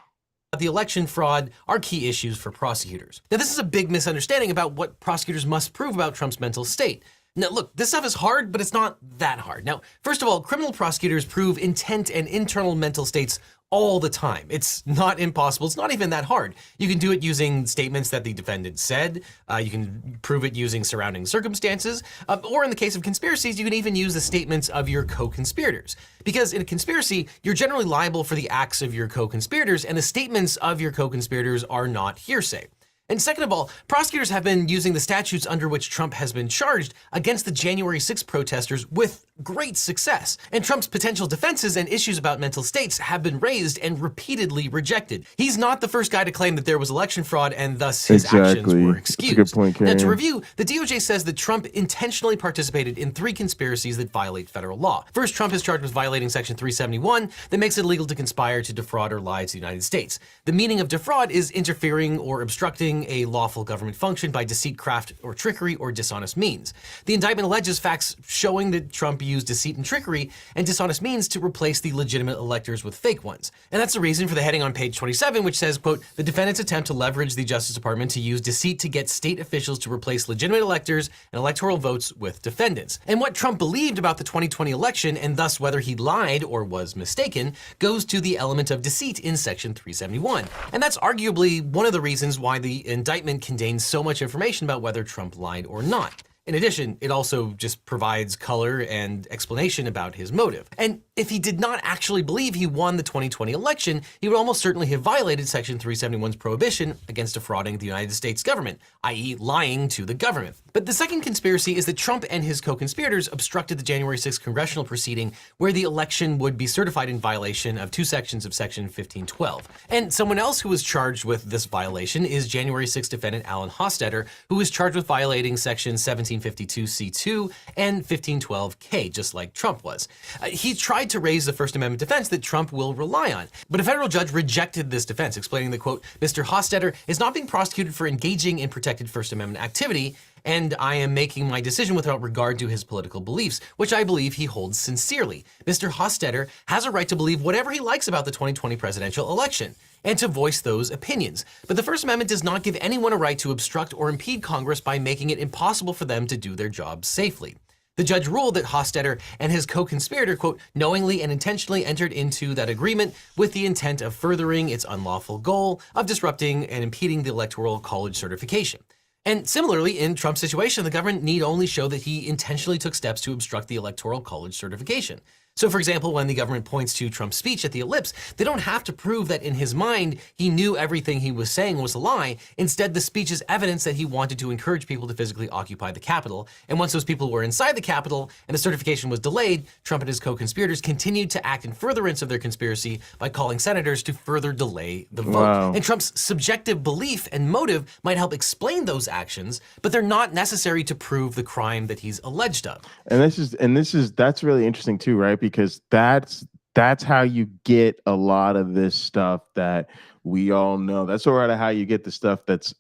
The election fraud are key issues for prosecutors. Now, this is a big misunderstanding about what prosecutors must prove about Trump's mental state. Now, look, this stuff is hard, but it's not that hard. Now, first of all, criminal prosecutors prove intent and internal mental states all the time. It's not impossible. It's not even that hard. You can do it using statements that the defendant said. You can prove it using surrounding circumstances. Or in the case of conspiracies, you can even use the statements of your co-conspirators. Because in a conspiracy, you're generally liable for the acts of your co-conspirators, and the statements of your co-conspirators are not hearsay. And second of all, prosecutors have been using the statutes under which Trump has been charged against the January 6th protesters with great success. And Trump's potential defenses and issues about mental states have been raised and repeatedly rejected. He's not the first guy to claim that there was election fraud and thus his actions were excused. That's a good point, Now, to Karen. review, the DOJ says that Trump intentionally participated in 3 conspiracies that violate federal law. First, Trump is charged with violating Section 371 that makes it illegal to conspire to defraud or lie to the United States. The meaning of defraud is interfering or obstructing a lawful government function by deceit, craft, or trickery or dishonest means. The indictment alleges facts showing that Trump used deceit and trickery and dishonest means to replace the legitimate electors with fake ones. And that's the reason for the heading on page 27, which says, quote, the defendant's attempt to leverage the Justice Department to use deceit to get state officials to replace legitimate electors and electoral votes with defendants. And what Trump believed about the 2020 election, and thus whether he lied or was mistaken, goes to the element of deceit in Section 371. And that's arguably one of the reasons why the indictment contains so much information about whether Trump lied or not. In addition, it also just provides color and explanation about his motive. And if he did not actually believe he won the 2020 election, he would almost certainly have violated Section 371's prohibition against defrauding the United States government, i.e. lying to the government. But the second conspiracy is that Trump and his co-conspirators obstructed the January 6th congressional proceeding where the election would be certified in violation of 2 sections of Section 1512. And someone else who was charged with this violation is January 6th defendant Alan Hostetter, who was charged with violating Section 1752C2 and 1512K, just like Trump was. He tried to raise the First Amendment defense that Trump will rely on, but a federal judge rejected this defense, explaining that, quote, Mr. Hostetter is not being prosecuted for engaging in protected First Amendment activity, and I am making my decision without regard to his political beliefs, which I believe he holds sincerely. Mr. Hostetter has a right to believe whatever he likes about the 2020 presidential election and to voice those opinions. But the First Amendment does not give anyone a right to obstruct or impede Congress by making it impossible for them to do their jobs safely. The judge ruled that Hostetter and his co-conspirator, quote, knowingly and intentionally entered into that agreement with the intent of furthering its unlawful goal of disrupting and impeding the Electoral College certification. And similarly, in Trump's situation, the government need only show that he intentionally took steps to obstruct the Electoral College certification. So, for example, when the government points to Trump's speech at the Ellipse, they don't have to prove that in his mind he knew everything he was saying was a lie. Instead, the speech is evidence that he wanted to encourage people to physically occupy the Capitol. And once those people were inside the Capitol and the certification was delayed, Trump and his co-conspirators continued to act in furtherance of their conspiracy by calling senators to further delay the vote. Wow. And Trump's subjective belief and motive might help explain those actions, but they're not necessary to prove the crime that he's alleged of. And that's really interesting too, right? Because that's how you get a lot of this stuff that we all know. That's sort of how you get the stuff that's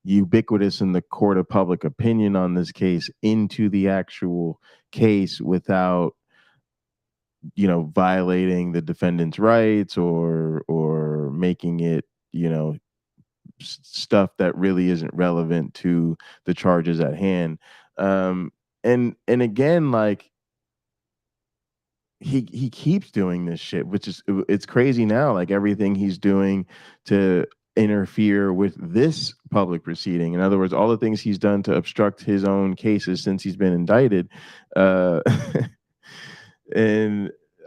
ubiquitous in the court of public opinion on this case into the actual case without, you know, violating the defendant's rights or making it, you know, stuff that really isn't relevant to the charges at hand. And again, like he keeps doing this shit, which is, it's crazy now, like everything he's doing to interfere with this public proceeding. In other words, all the things he's done to obstruct his own cases since he's been indicted. And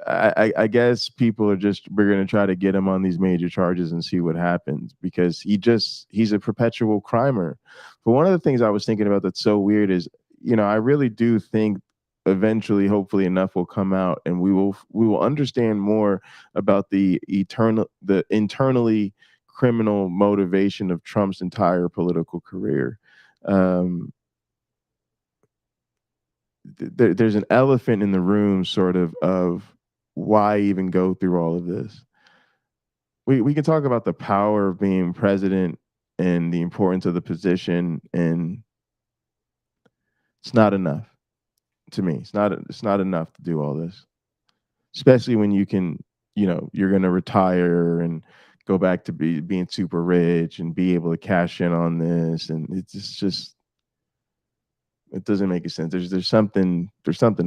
I guess people are we're going to try to get him on these major charges and see what happens, because he's a perpetual crimer. But one of the things I was thinking about that's so weird is, you know, I really do think eventually, hopefully enough will come out and we will understand more about the internally criminal motivation of Trump's entire political career. There's an elephant in the room sort of why even go through all of this. We can talk about the power of being president and the importance of the position, and it's not enough. To me, it's not enough to do all this, especially when you can, you know, you're going to retire and go back to being super rich and be able to cash in on this, and it's just it doesn't make sense. There's something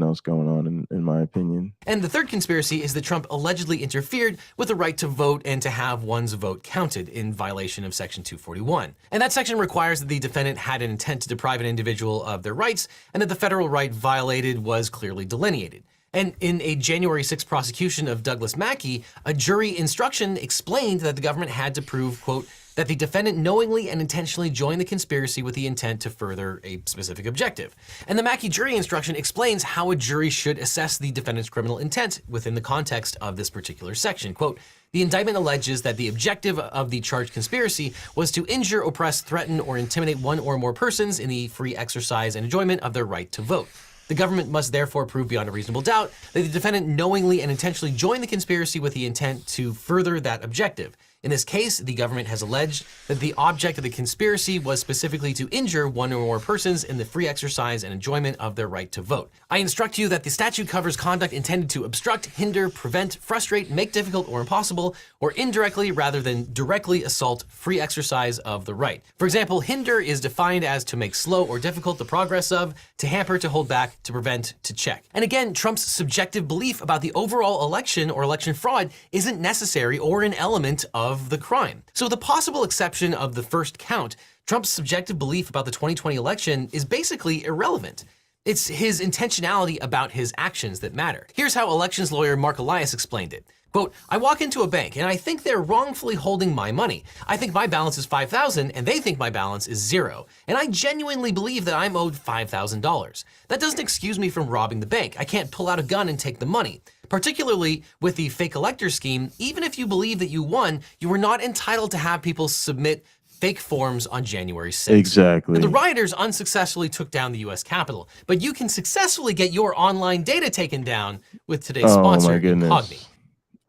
else going on in my opinion. And the third conspiracy is that Trump allegedly interfered with the right to vote and to have one's vote counted in violation of Section 241. And that section requires that the defendant had an intent to deprive an individual of their rights and that the federal right violated was clearly delineated. And in a January 6th prosecution of Douglas Mackey, a jury instruction explained that the government had to prove, quote, that the defendant knowingly and intentionally joined the conspiracy with the intent to further a specific objective. And the Mackey jury instruction explains how a jury should assess the defendant's criminal intent within the context of this particular section. Quote, the indictment alleges that the objective of the charged conspiracy was to injure, oppress, threaten, or intimidate one or more persons in the free exercise and enjoyment of their right to vote. The government must therefore prove beyond a reasonable doubt that the defendant knowingly and intentionally joined the conspiracy with the intent to further that objective. In this case, the government has alleged that the object of the conspiracy was specifically to injure one or more persons in the free exercise and enjoyment of their right to vote. I instruct you that the statute covers conduct intended to obstruct, hinder, prevent, frustrate, make difficult or impossible, or indirectly rather than directly assault free exercise of the right. For example, hinder is defined as to make slow or difficult the progress of, to hamper, to hold back, to prevent, to check. And again, Trump's subjective belief about the overall election or election fraud isn't necessary or an element of the crime. So with the possible exception of the first count, Trump's subjective belief about the 2020 election is basically irrelevant. It's his intentionality about his actions that matter. Here's how elections lawyer Mark Elias explained it. Quote, I walk into a bank and I think they're wrongfully holding my money. I think my balance is $5,000 and they think my balance is $0. And I genuinely believe that I'm owed $5,000. That doesn't excuse me from robbing the bank. I can't pull out a gun and take the money. Particularly with the fake elector scheme, even if you believe that you won, you were not entitled to have people submit fake forms on January 6th. Exactly. And the rioters unsuccessfully took down the US Capitol, but you can successfully get your online data taken down with today's sponsor, Cogni.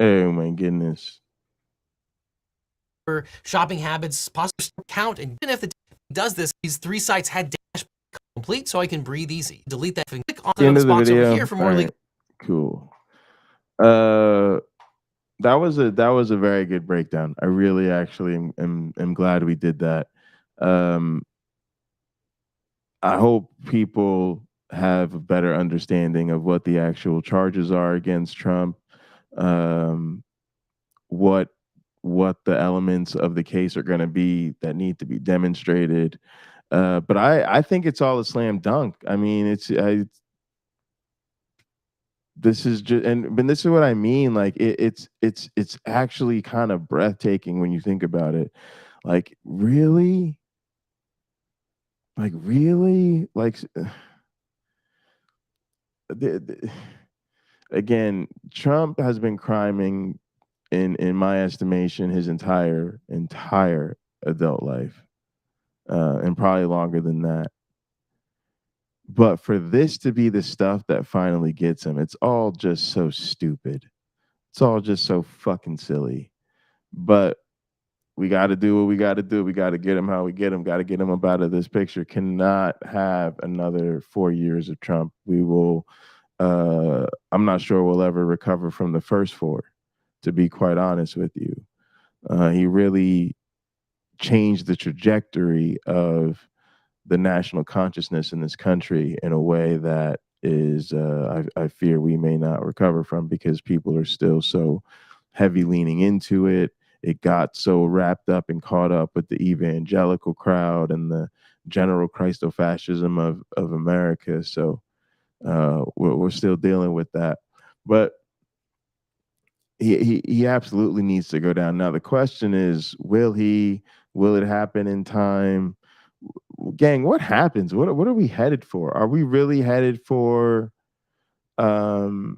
Oh my goodness. For shopping habits, possible count, and even if it does this, these 3 sites had dash complete, so I can breathe easy. Delete that and click on the box over here for more legal. Cool. That was a very good breakdown. I really actually am glad we did that. I hope people have a better understanding of what the actual charges are against Trump, what the elements of the case are going to be that need to be demonstrated. But I think it's all a slam dunk. I mean, this is just, but this is what I mean. Like it's actually kind of breathtaking when you think about it. Like really, again, Trump has been criming in my estimation his entire adult life, and probably longer than that. But for this to be the stuff that finally gets him, it's all just so stupid. It's all just so fucking silly. But we got to do what we got to do. We got to get him how we get him. Got to get him up out of this picture. Cannot have another 4 years of Trump. We will. I'm not sure we'll ever recover from the first 4. To be quite honest with you, he really changed the trajectory of the national consciousness in this country in a way that is, I fear we may not recover from, because people are still so heavy leaning into it. It got so wrapped up and caught up with the evangelical crowd and the general Christofascism of America. So we're still dealing with that. But he absolutely needs to go down. Now the question is, will he? Will it happen in time? Gang, what happens? What are we headed for? Are we really headed for him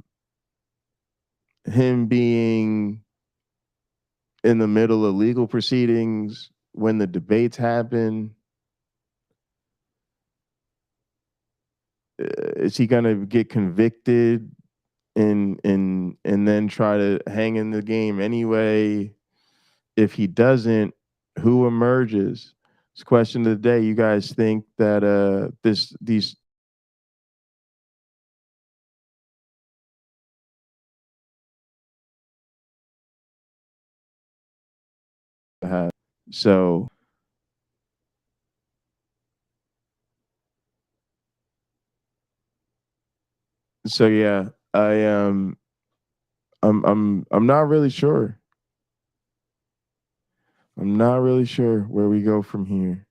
being in the middle of legal proceedings when the debates happen? Is he gonna get convicted and then try to hang in the game anyway? If he doesn't, who emerges? It's question of the day. You guys think that these so yeah, I'm not really sure. I'm not really sure where we go from here.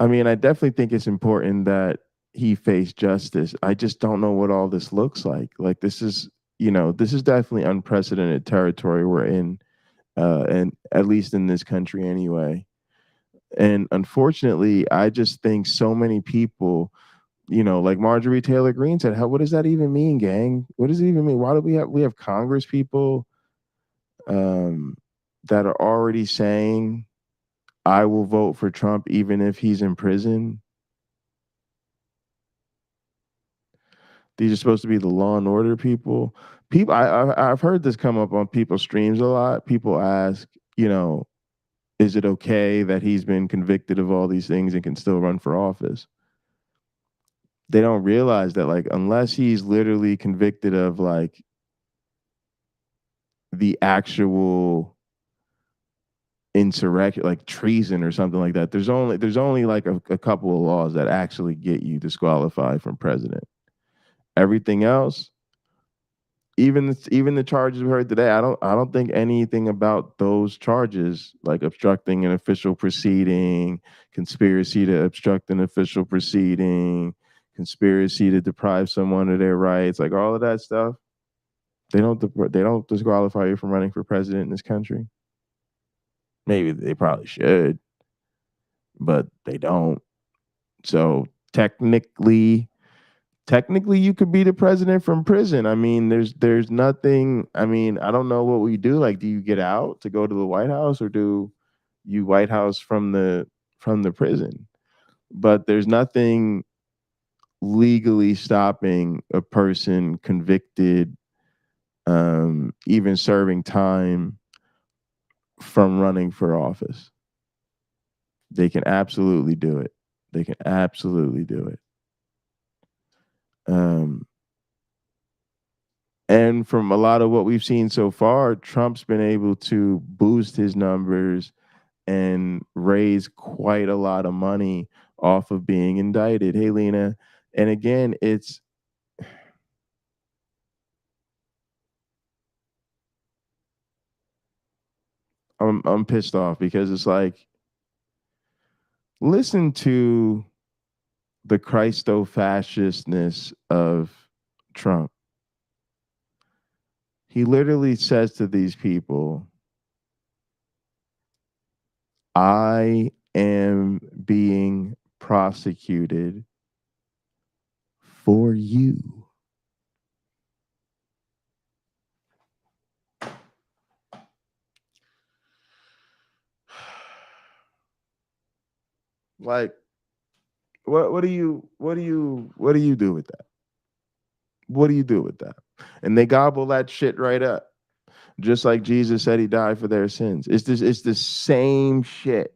I mean, I definitely think it's important that he face justice. I just don't know what all this looks like. Like this is definitely unprecedented territory we're in. and at least in this country anyway. And unfortunately, I just think so many people, like Marjorie Taylor Greene said, what does that even mean, gang? What does it even mean? Why do we have Congress people that are already saying, I will vote for Trump even if he's in prison? These are supposed to be the law and order people. I've heard this come up on people's streams a lot. People ask, is it okay that he's been convicted of all these things and can still run for office? They don't realize that, like, unless he's literally convicted of like the actual insurrection, like treason or something like that, there's only like a couple of laws that actually get you disqualified from president. Everything else, even the charges we heard today, I don't think anything about those charges, like obstructing an official proceeding, conspiracy to obstruct an official proceeding, conspiracy to deprive someone of their rights, like all of that stuff, they don't disqualify you from running for president in this country. Maybe they probably should, but they don't. So technically you could be the president from prison. I mean, there's nothing. I mean, I don't know what we do. Like, do you get out to go to the White House, or do you White House from the prison? But there's nothing legally stopping a person convicted, even serving time, from running for office. They can absolutely do it. They can absolutely do it. And from a lot of what we've seen so far, Trump's been able to boost his numbers and raise quite a lot of money off of being indicted. Hey, Lena. And again, I'm pissed off because it's like, listen to the Christo-fascistness of Trump. He literally says to these people, I am being prosecuted for you. Like, what do you do with that? What do you do with that? And they gobble that shit right up. Just like Jesus said he died for their sins. It's the same shit.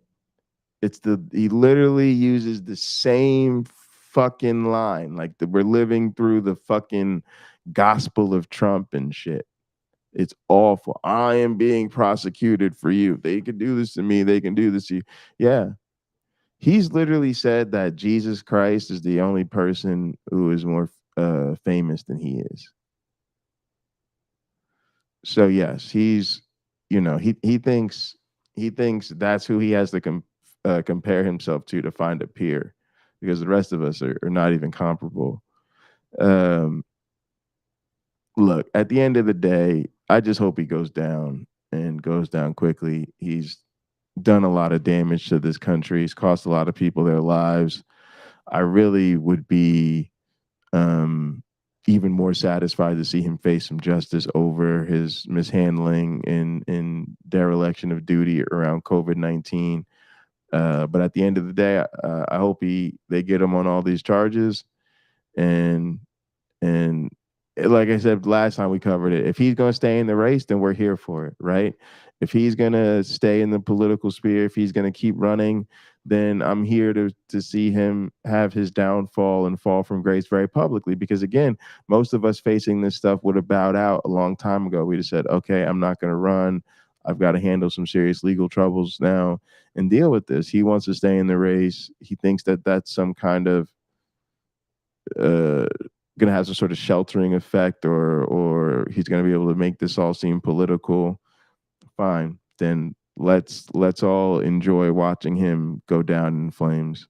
He literally uses the same fucking line. Like, we're living through the fucking gospel of Trump and shit. It's awful. I am being prosecuted for you. They can do this to me. They can do this to you. Yeah. He's literally said that Jesus Christ is the only person who is more famous than he is. So yes, he's, he thinks that's who he has to compare himself to find a peer, because the rest of us are not even comparable. Look, at the end of the day, I just hope he goes down, and goes down quickly. He's done a lot of damage to this country. He's cost a lot of people their lives. I really would be even more satisfied to see him face some justice over his mishandling in dereliction of duty around COVID-19. But at the end of the day, I hope they get him on all these charges. And like I said last time we covered it, if he's going to stay in the race, then we're here for it, right? If he's going to stay in the political sphere, if he's going to keep running, then I'm here to see him have his downfall and fall from grace very publicly. Because again, most of us facing this stuff would have bowed out a long time ago. We'd have said, okay, I'm not going to run. I've got to handle some serious legal troubles now and deal with this. He wants to stay in the race. He thinks that that's some kind of going to have some sort of sheltering effect, or he's going to be able to make this all seem political. Fine, then let's all enjoy watching him go down in flames.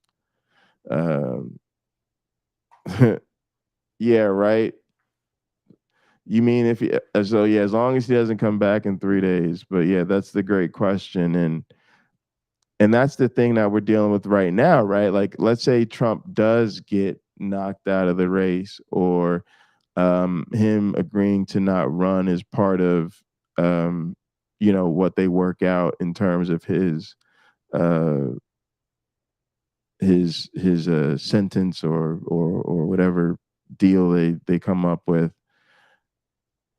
Yeah, right. You mean if he, so yeah, as long as he doesn't come back in 3 days. But yeah, that's the great question. And that's the thing that we're dealing with right now, right? Like, let's say Trump does get knocked out of the race, or him agreeing to not run is part of what they work out in terms of uh his sentence, or whatever deal they come up with.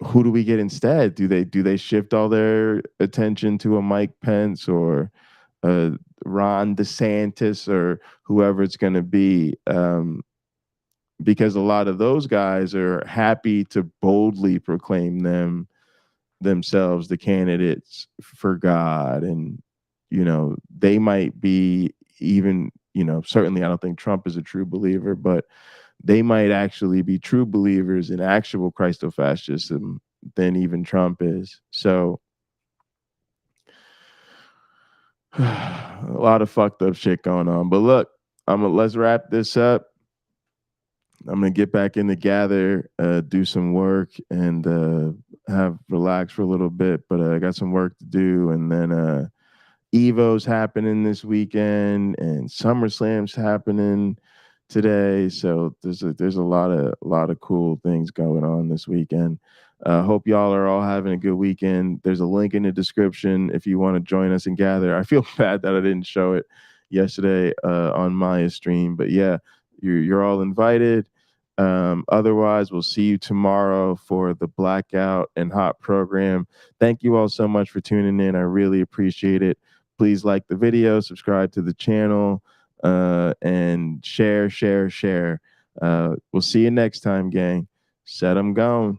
Who do we get instead? Do they shift all their attention to a Mike Pence or Ron DeSantis or whoever it's going to be? Because a lot of those guys are happy to boldly proclaim themselves the candidates for God, and they might be even, certainly I don't think Trump is a true believer, but they might actually be true believers in actual Christofascism than even Trump is. So a lot of fucked up shit going on. But look, let's wrap this up. I'm gonna get back in the gather, do some work, and have relax for a little bit. But I got some work to do, and then Evo's happening this weekend, and SummerSlam's happening today. So there's a lot of cool things going on this weekend. Hope y'all are all having a good weekend. There's a link in the description if you want to join us and gather. I feel bad that I didn't show it yesterday on Maya's stream, but yeah, you're all invited. Otherwise, we'll see you tomorrow for the Blackout and Hot program. Thank you all so much for tuning in. I really appreciate it. Please like the video, subscribe to the channel, and share. We'll see you next time, gang. Set 'em gone.